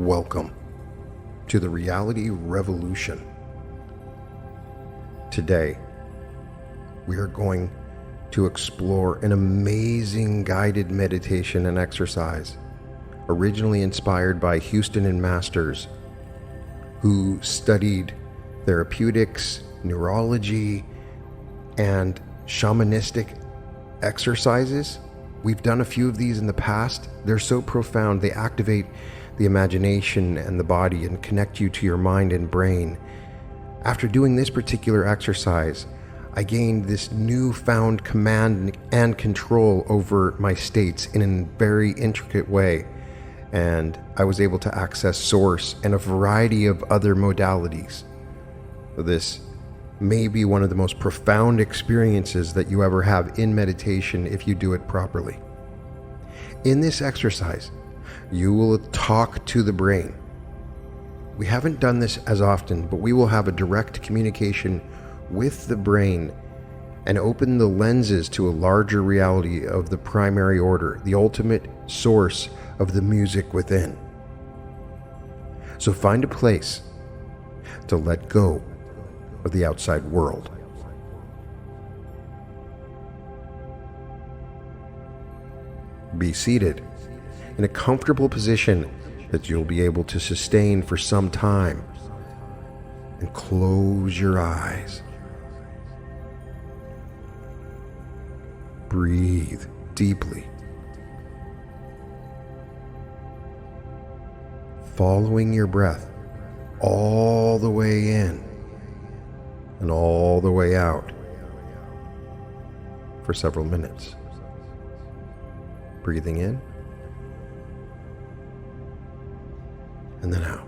Welcome to the Reality Revolution. Today, we are going to explore an amazing guided meditation and exercise, originally inspired by Houston and Masters, who studied therapeutics, neurology, and shamanistic exercises. We've done a few of these in the past. They're so profound, they activate the imagination and the body and connect you to your mind and brain. After doing this particular exercise, I gained this newfound command and control over my states in a very intricate way, and I was able to access Source and a variety of other modalities. This may be one of the most profound experiences that you ever have in meditation if you do it properly. In this exercise, you will talk to the brain. We haven't done this as often, but we will have a direct communication with the brain and open the lenses to a larger reality of the primary order, the ultimate source of the music within. So find a place to let go of the outside world. Be seated in a comfortable position that you'll be able to sustain for some time, and close your eyes. Breathe deeply, following your breath all the way in and all the way out for several minutes. Breathing in and then out.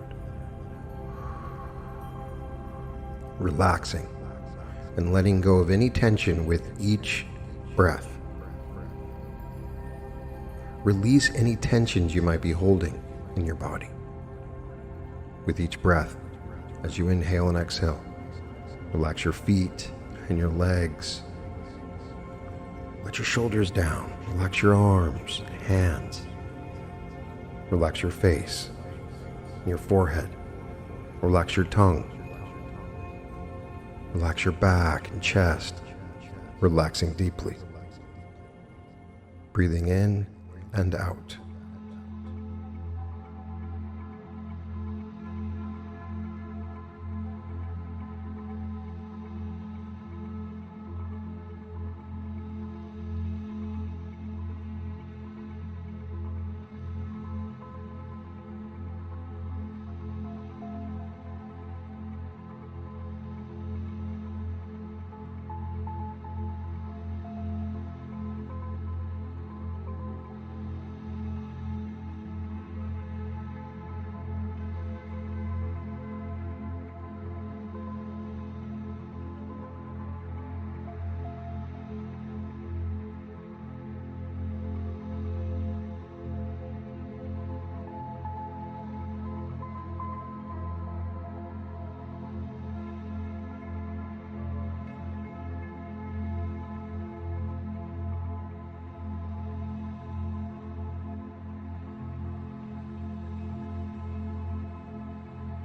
Relaxing and letting go of any tension with each breath. Release any tensions you might be holding in your body with each breath as you inhale and exhale. Relax your feet and your legs. Let your shoulders down. Relax your arms and hands. Relax your face, your forehead. Relax your tongue. Relax your back and chest, relaxing deeply. Breathing in and out.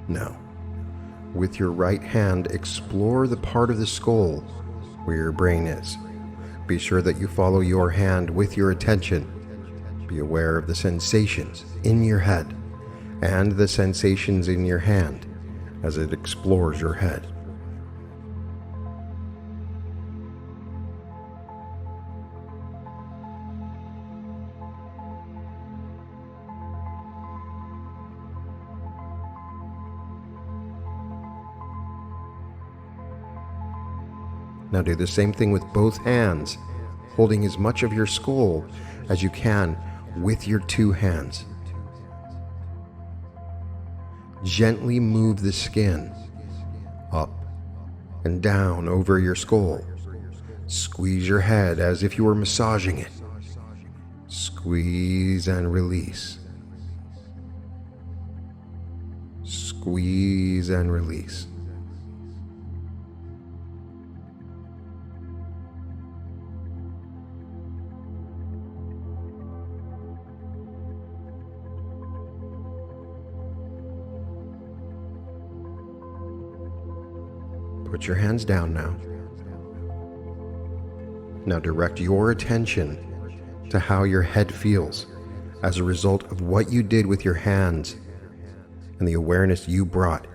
Now, with your right hand, explore the part of the skull where your brain is. Be sure that you follow your hand with your attention. Be aware of the sensations in your head and the sensations in your hand as it explores your head. Now do the same thing with both hands, holding as much of your skull as you can with your two hands. Gently move the skin up and down over your skull. Squeeze your head as if you were massaging it. Squeeze and release. Squeeze and release. Put your hands down now. Now direct your attention to how your head feels as a result of what you did with your hands and the awareness you brought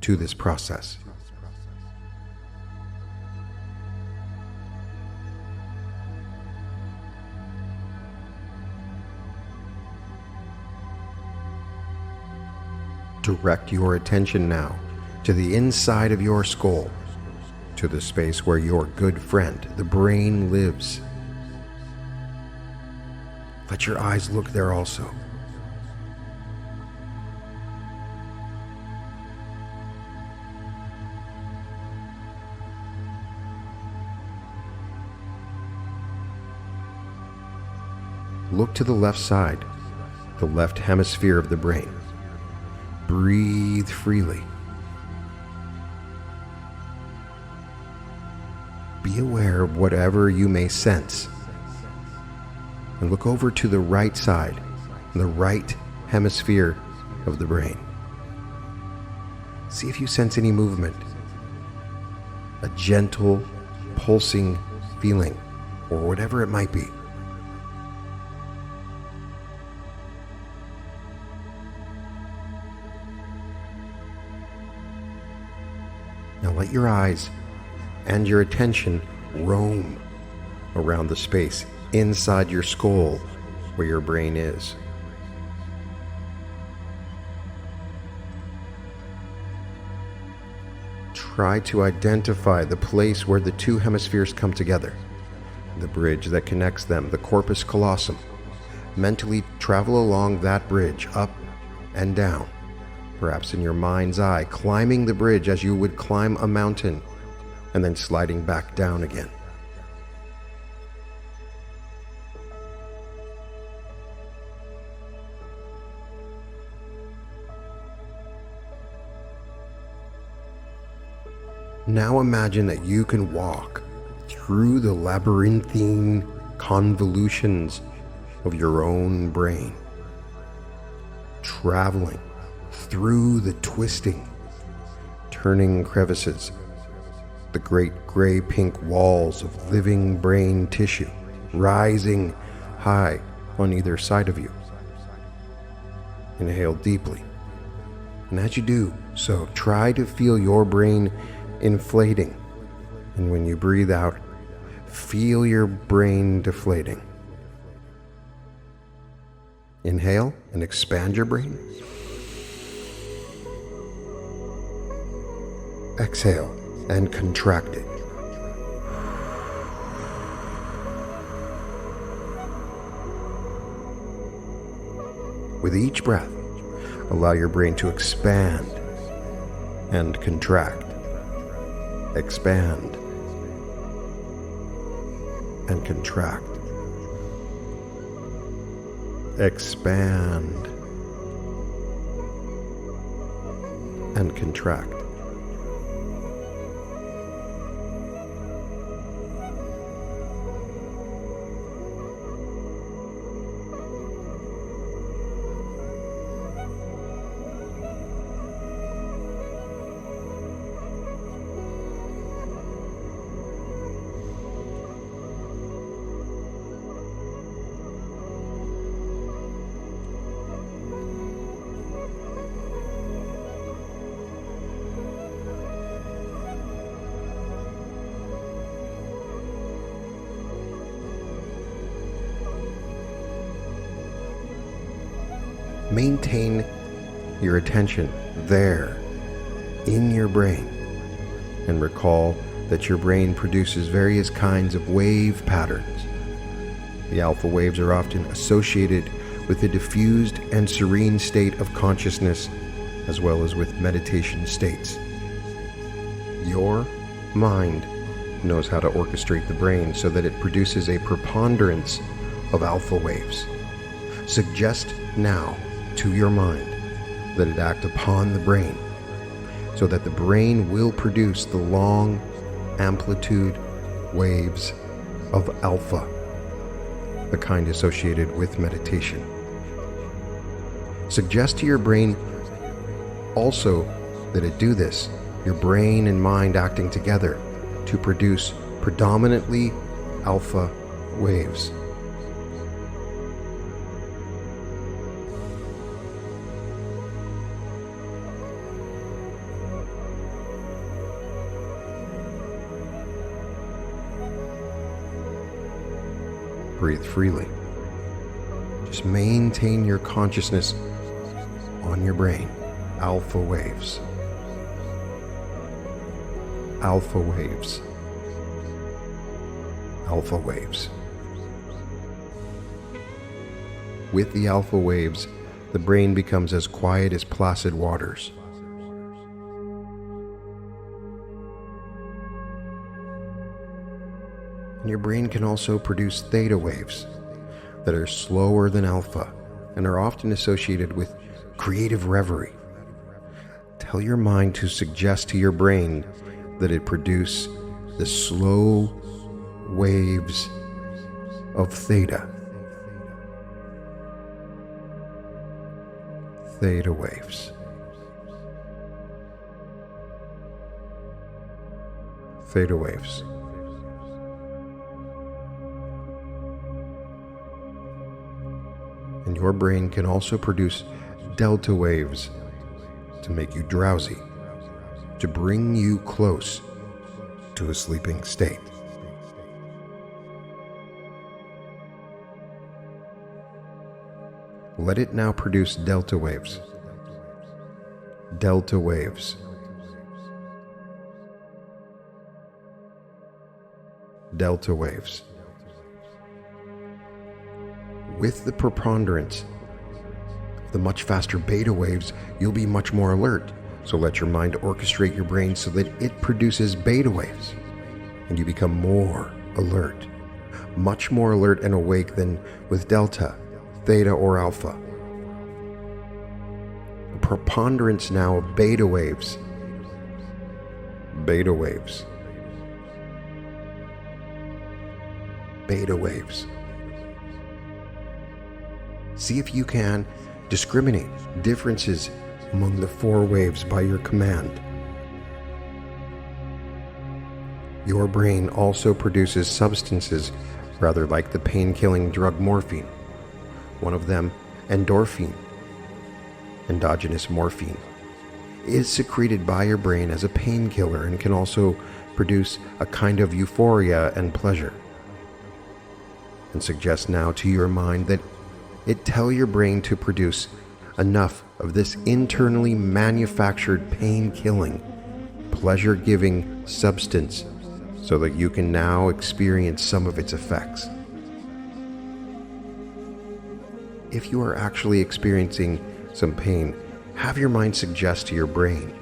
to this process. Direct your attention now to the inside of your skull, to the space where your good friend, the brain, lives. Let your eyes look there also. Look to the left side, the left hemisphere of the brain. Breathe freely. Be aware of whatever you may sense. And look over to the right side, the right hemisphere of the brain. See if you sense any movement, a gentle, pulsing feeling, or whatever it might be. Now let your eyes and your attention roam around the space inside your skull where your brain is. Try to identify the place where the two hemispheres come together, the bridge that connects them, the corpus callosum. Mentally travel along that bridge, up and down, perhaps in your mind's eye, climbing the bridge as you would climb a mountain, and then sliding back down again. Now imagine that you can walk through the labyrinthine convolutions of your own brain, traveling through the twisting, turning crevices, the great gray-pink walls of living brain tissue, rising high on either side of you. Inhale deeply, and as you do so, try to feel your brain inflating, and when you breathe out, feel your brain deflating. Inhale and expand your brain. Exhale and contract it. With each breath, allow your brain to expand and contract. Expand and contract. Expand and contract. Maintain your attention there in your brain, and recall that your brain produces various kinds of wave patterns. The alpha waves are often associated with a diffused and serene state of consciousness, as well as with meditation states. Your mind knows how to orchestrate the brain so that it produces a preponderance of alpha waves. Suggest now to your mind that it act upon the brain, so that the brain will produce the long amplitude waves of alpha, the kind associated with meditation. Suggest to your brain also that it do this your brain and mind acting together to produce predominantly alpha waves. Breathe freely. Just maintain your consciousness on your brain. Alpha waves. Alpha waves. Alpha waves. With the alpha waves, the brain becomes as quiet as placid waters. And your brain can also produce theta waves that are slower than alpha and are often associated with creative reverie. Tell your mind to suggest to your brain that it produce the slow waves of theta. Theta waves. Theta waves. And your brain can also produce delta waves to make you drowsy, to bring you close to a sleeping state. Let it now produce delta waves. Delta waves. Delta waves. With the preponderance of the much faster beta waves, you'll be much more alert. So let your mind orchestrate your brain so that it produces beta waves, and you become more alert, much more alert and awake than with delta, theta, or alpha. A preponderance now of beta waves. Beta waves. Beta waves. See if you can discriminate differences among the four waves by your command. Your brain also produces substances rather like the pain-killing drug morphine. One of them, endorphin, endogenous morphine, is secreted by your brain as a painkiller and can also produce a kind of euphoria and pleasure. And suggest now to your mind that it tell your brain to produce enough of this internally manufactured pain-killing, pleasure-giving substance so that you can now experience some of its effects. If you are actually experiencing some pain, have your mind suggest to your brain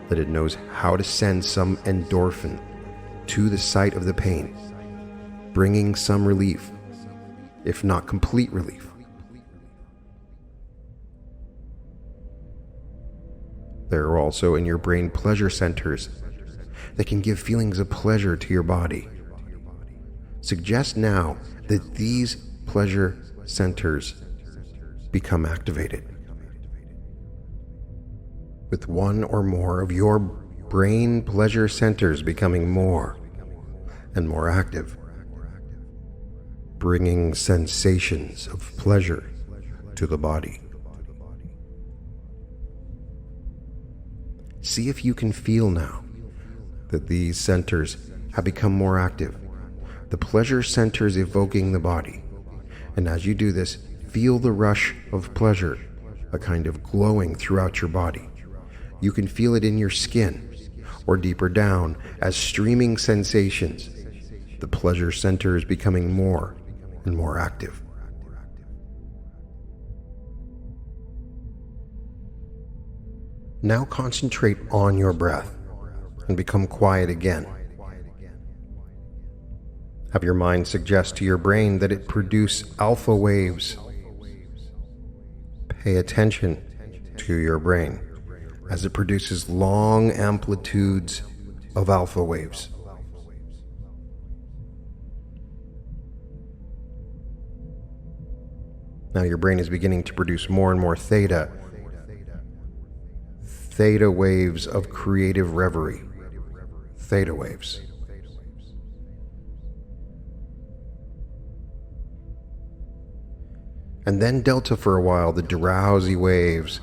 that it knows how to send some endorphin to the site of the pain, bringing some relief, if not complete relief. There are also in your brain pleasure centers that can give feelings of pleasure to your body. Suggest now that these pleasure centers become activated, with one or more of your brain pleasure centers becoming more and more active, bringing sensations of pleasure to the body. See if you can feel now that these centers have become more active, the pleasure centers evoking the body. And as you do this, feel the rush of pleasure, a kind of glowing throughout your body. You can feel it in your skin or deeper down as streaming sensations. The pleasure center is becoming more and more active. Now concentrate on your breath and become quiet again. Have your mind suggest to your brain that it produce alpha waves. Pay attention to your brain as it produces long amplitudes of alpha waves. Now your brain is beginning to produce more and more theta. theta waves of creative reverie. Theta waves. And then delta for a while, the drowsy waves,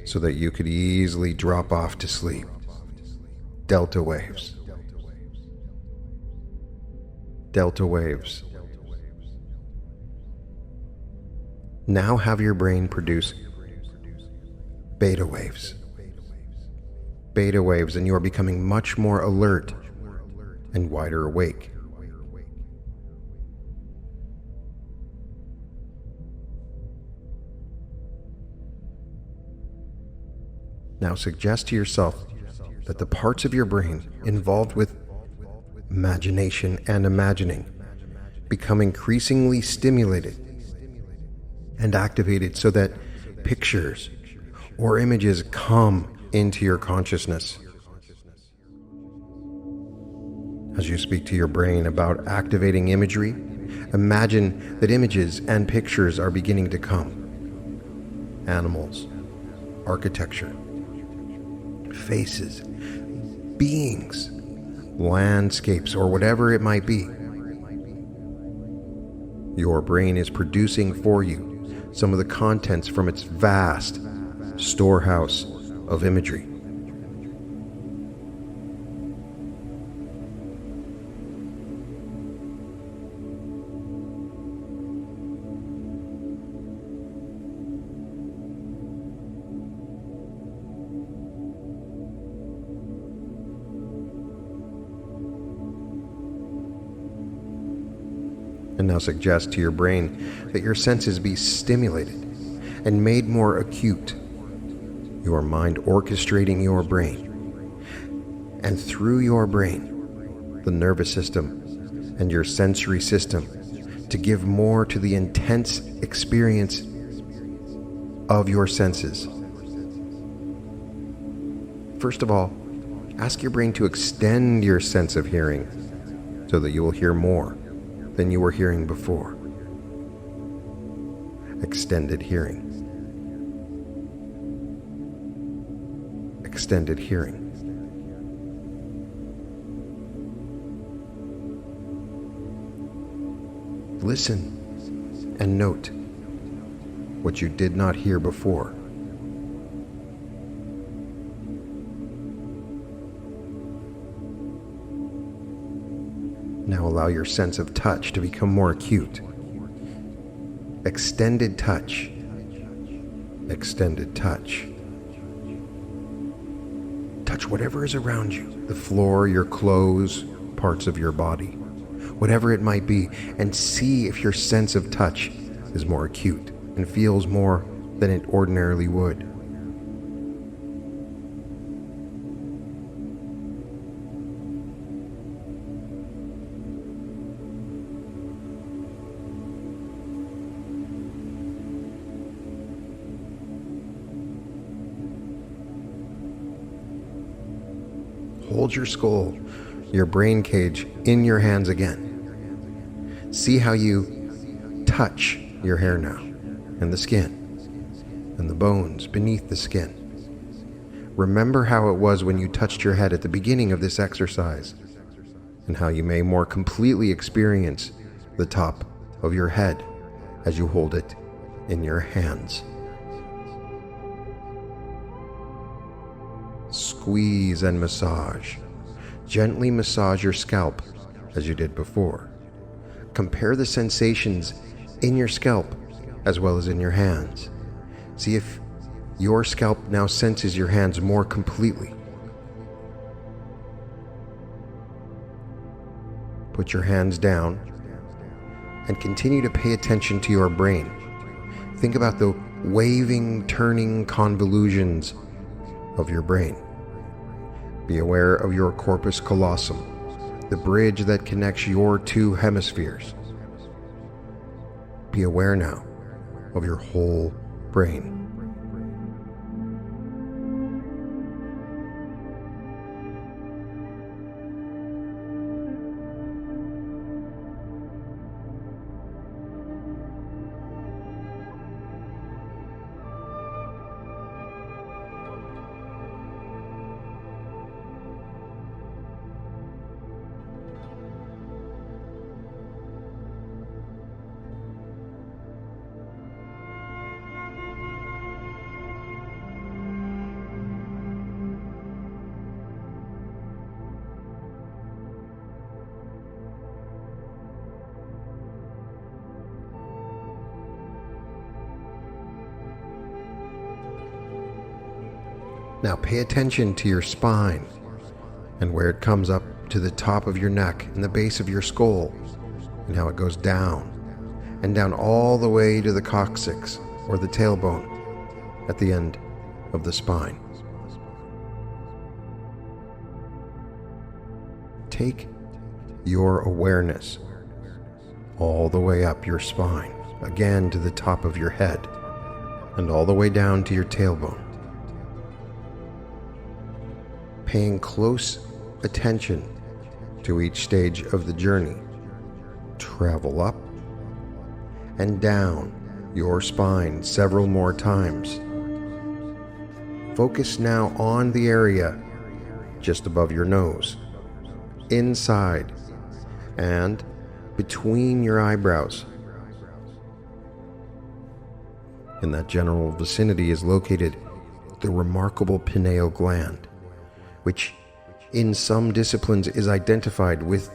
so that you could easily drop off to sleep. Delta waves. Delta waves. Now have your brain produce beta waves. Beta waves, and you are becoming much more alert and wider awake. Now suggest to yourself that the parts of your brain involved with imagination and imagining become increasingly stimulated and activated so that pictures or images come into your consciousness. As you speak to your brain about activating imagery, imagine that images and pictures are beginning to come. Animals, architecture, faces, beings, landscapes, or whatever it might be. Your brain is producing for you some of the contents from its vast storehouse of imagery. And now suggest to your brain that your senses be stimulated and made more acute. Your mind orchestrating your brain. And through your brain, the nervous system and your sensory system to give more to the intense experience of your senses. First of all, ask your brain to extend your sense of hearing so that you will hear more than you were hearing before. Extended hearing. Extended hearing. Listen and note what you did not hear before. Now allow your sense of touch to become more acute. Extended touch. Extended touch. Touch whatever is around you, the floor, your clothes, parts of your body, whatever it might be, and see if your sense of touch is more acute and feels more than it ordinarily would. Hold your skull, your brain cage, in your hands again. See how you touch your hair now, and the skin, and the bones beneath the skin. Remember how it was when you touched your head at the beginning of this exercise, and how you may more completely experience the top of your head as you hold it in your hands. Squeeze and massage. Gently massage your scalp as you did before. Compare the sensations in your scalp as well as in your hands. See if your scalp now senses your hands more completely. Put your hands down and continue to pay attention to your brain. Think about the waving, turning convolutions of your brain. Be aware of your corpus callosum, the bridge that connects your two hemispheres. Be aware now of your whole brain. Now pay attention to your spine and where it comes up to the top of your neck and the base of your skull, and how it goes down and down all the way to the coccyx or the tailbone at the end of the spine. Take your awareness all the way up your spine, again to the top of your head, and all the way down to your tailbone. Paying close attention to each stage of the journey. Travel up and down your spine several more times. Focus now on the area just above your nose, inside and between your eyebrows. In that general vicinity is located the remarkable pineal gland, which in some disciplines is identified with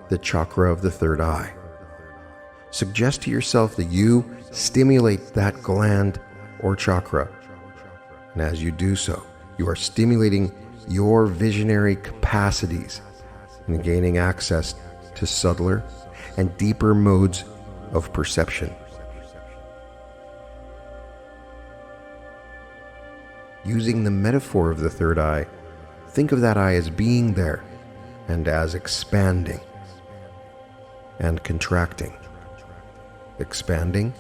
the chakra of the third eye. Suggest to yourself that you stimulate that gland or chakra, and as you do so, you are stimulating your visionary capacities and gaining access to subtler and deeper modes of perception. Using the metaphor of the third eye, think of that eye as being there and as expanding and contracting, expanding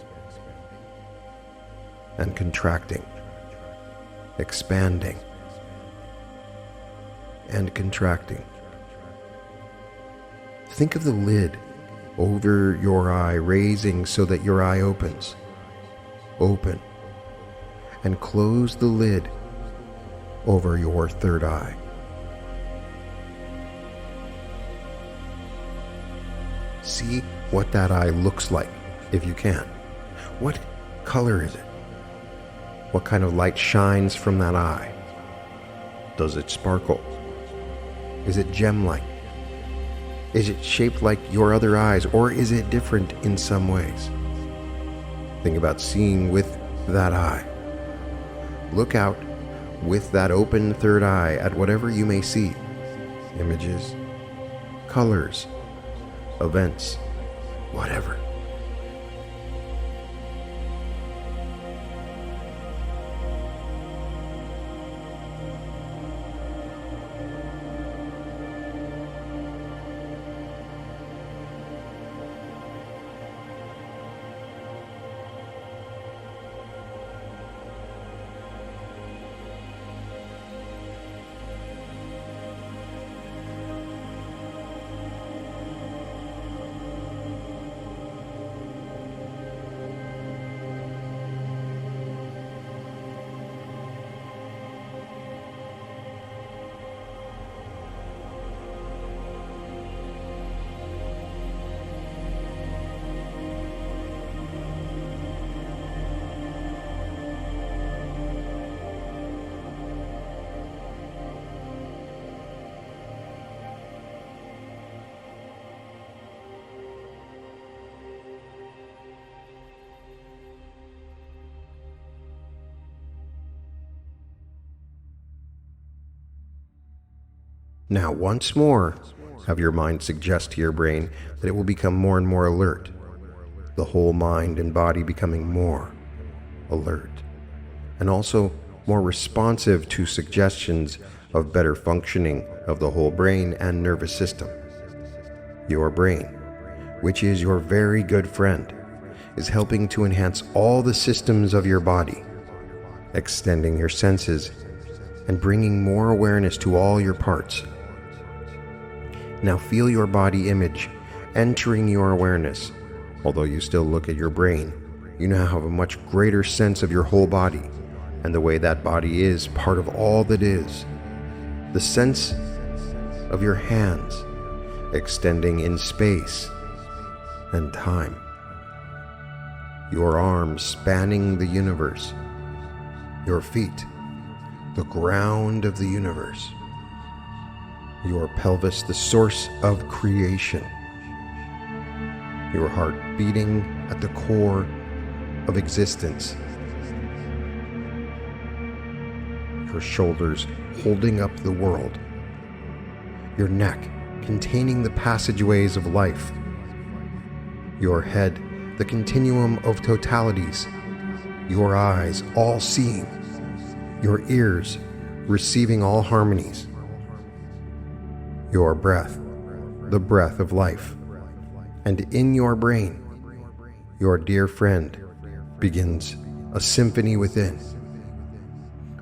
and contracting, expanding and contracting. Think of the lid over your eye raising so that your eye opens. Open and close the lid over your third eye. See what that eye looks like, if you can. What color is it? What kind of light shines from that eye? Does it sparkle? Is it gem-like? Is it shaped like your other eyes, or is it different in some ways? Think about seeing with that eye. Look out with that open third eye at whatever you may see. Images, colors, events, whatever. Now, once more, have your mind suggest to your brain that it will become more and more alert, the whole mind and body becoming more alert, and also more responsive to suggestions of better functioning of the whole brain and nervous system. Your brain, which is your very good friend, is helping to enhance all the systems of your body, extending your senses and bringing more awareness to all your parts. Now feel your body image entering your awareness. Although you still look at your brain, you now have a much greater sense of your whole body and the way that body is part of all that is. The sense of your hands extending in space and time. Your arms spanning the universe. Your feet, the ground of the universe. Your pelvis, the source of creation. Your heart beating at the core of existence. your shoulders holding up the world, your neck containing the passageways of life, your head the continuum of totalities, your eyes all seeing, your ears receiving all harmonies, your breath the breath of life, and in your brain your dear friend begins a symphony within,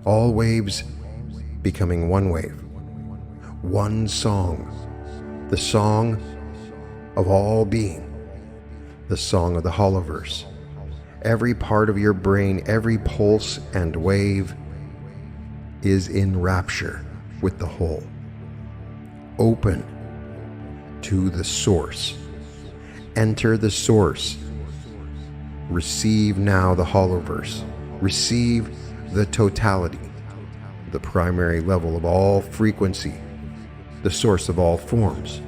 all waves becoming one wave, one song, the song of all being, the song of the holoverse. Every part of your brain, every pulse and wave is in rapture with the whole, open to the source. Enter the source. Receive now the holoverse. Receive the totality, the primary level of all frequency, the source of all forms,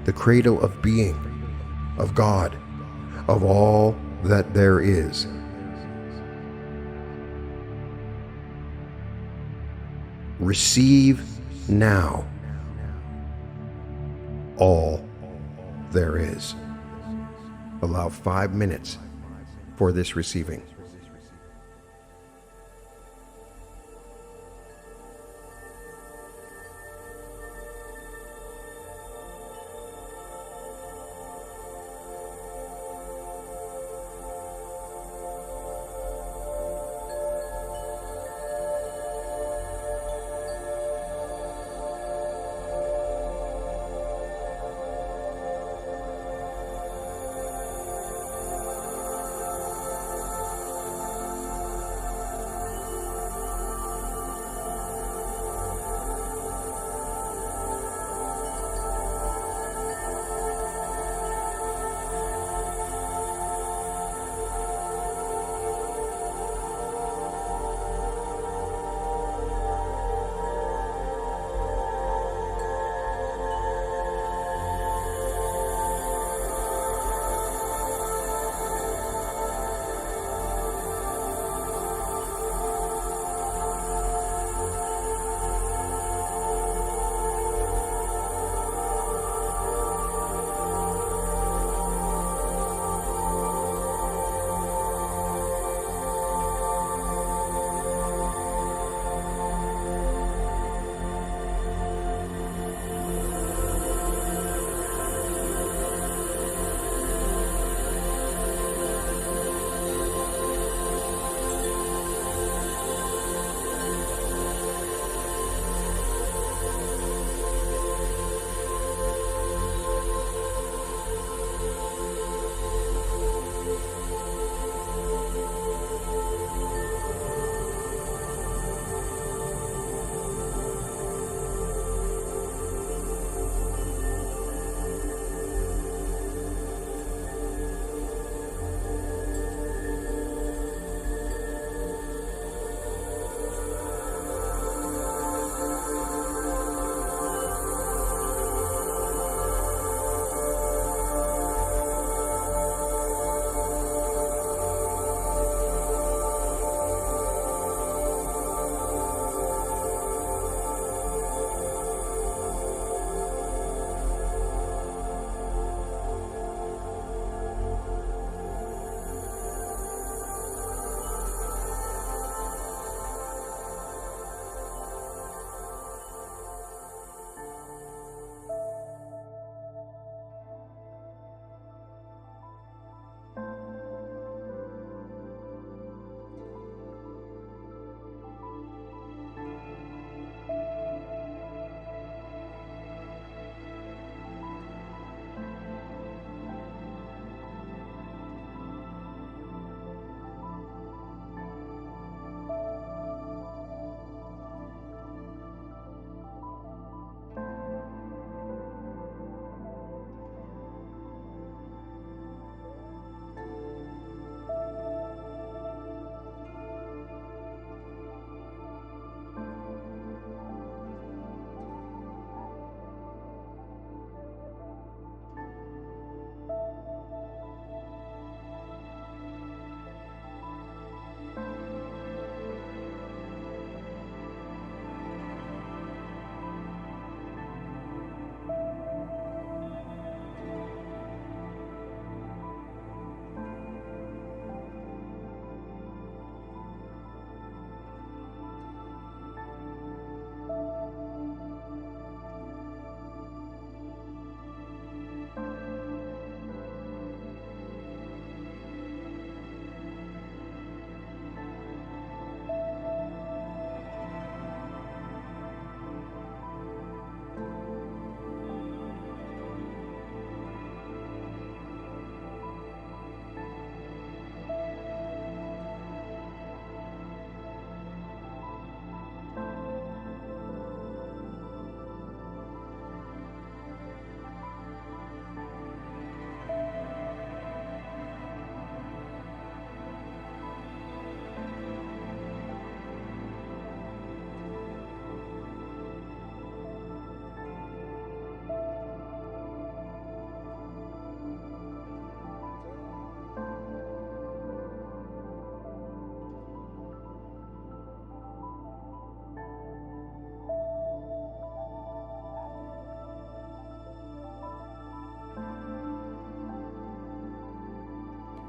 the cradle of being, of God, of all that there is. Receive now all there is. Allow 5 minutes for this receiving.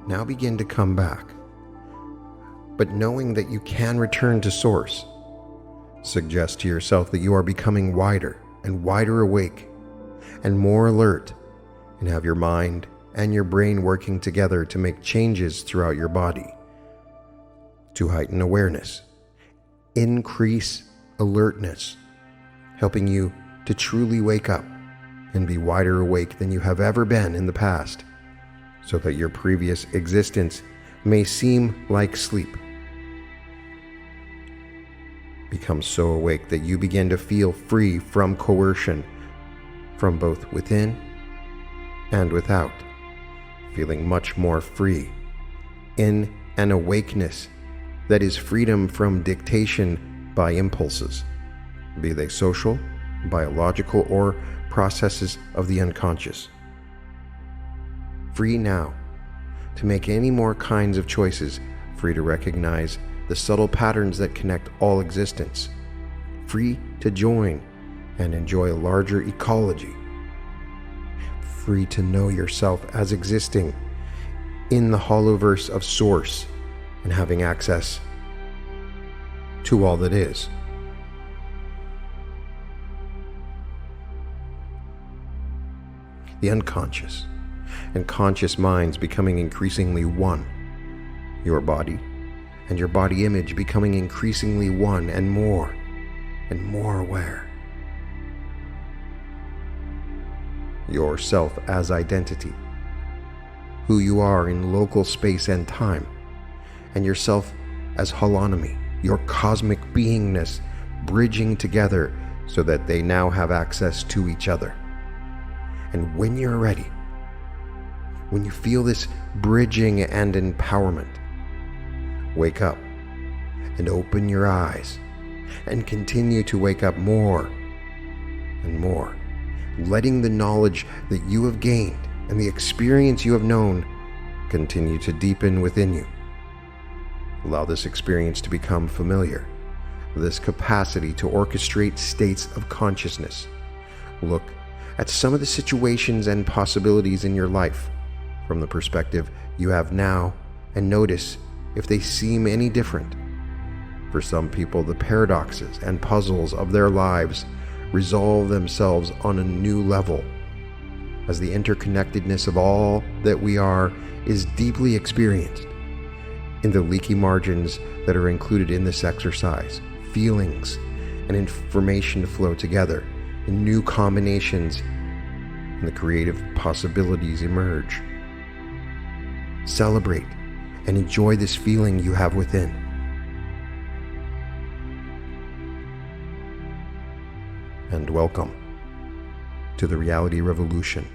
now begin to come back. But knowing that you can return to source, suggest to yourself that you are becoming wider and wider awake and more alert, and have your mind and your brain working together to make changes throughout your body, to heighten awareness, increase alertness, helping you to truly wake up and be wider awake than you have ever been in the past, so that your previous existence may seem like sleep. Become so awake that you begin to feel free from coercion, from both within and without, feeling much more free, in an awakeness that is freedom from dictation by impulses, be they social, biological, or processes of the unconscious. Free now to make any more kinds of choices, free to recognize the subtle patterns that connect all existence, free to join and enjoy a larger ecology, free to know yourself as existing in the holoverse of Source and having access to all that is. The unconscious and conscious minds becoming increasingly one, your body and your body image becoming increasingly one and more aware. Yourself as identity, who you are in local space and time, and yourself as holonomy, your cosmic beingness bridging together so that they now have access to each other. And when you're ready, when you feel this bridging and empowerment, wake up and open your eyes and continue to wake up more and more, letting the knowledge that you have gained and the experience you have known continue to deepen within you. Allow this experience to become familiar, this capacity to orchestrate states of consciousness. Look at some of the situations and possibilities in your life from the perspective you have now and notice if they seem any different. For some people, the paradoxes and puzzles of their lives resolve themselves on a new level, as the interconnectedness of all that we are is deeply experienced in the leaky margins that are included in this exercise. Feelings and information flow together in new combinations, and the creative possibilities emerge. Celebrate and enjoy this feeling you have within. And welcome to the reality revolution.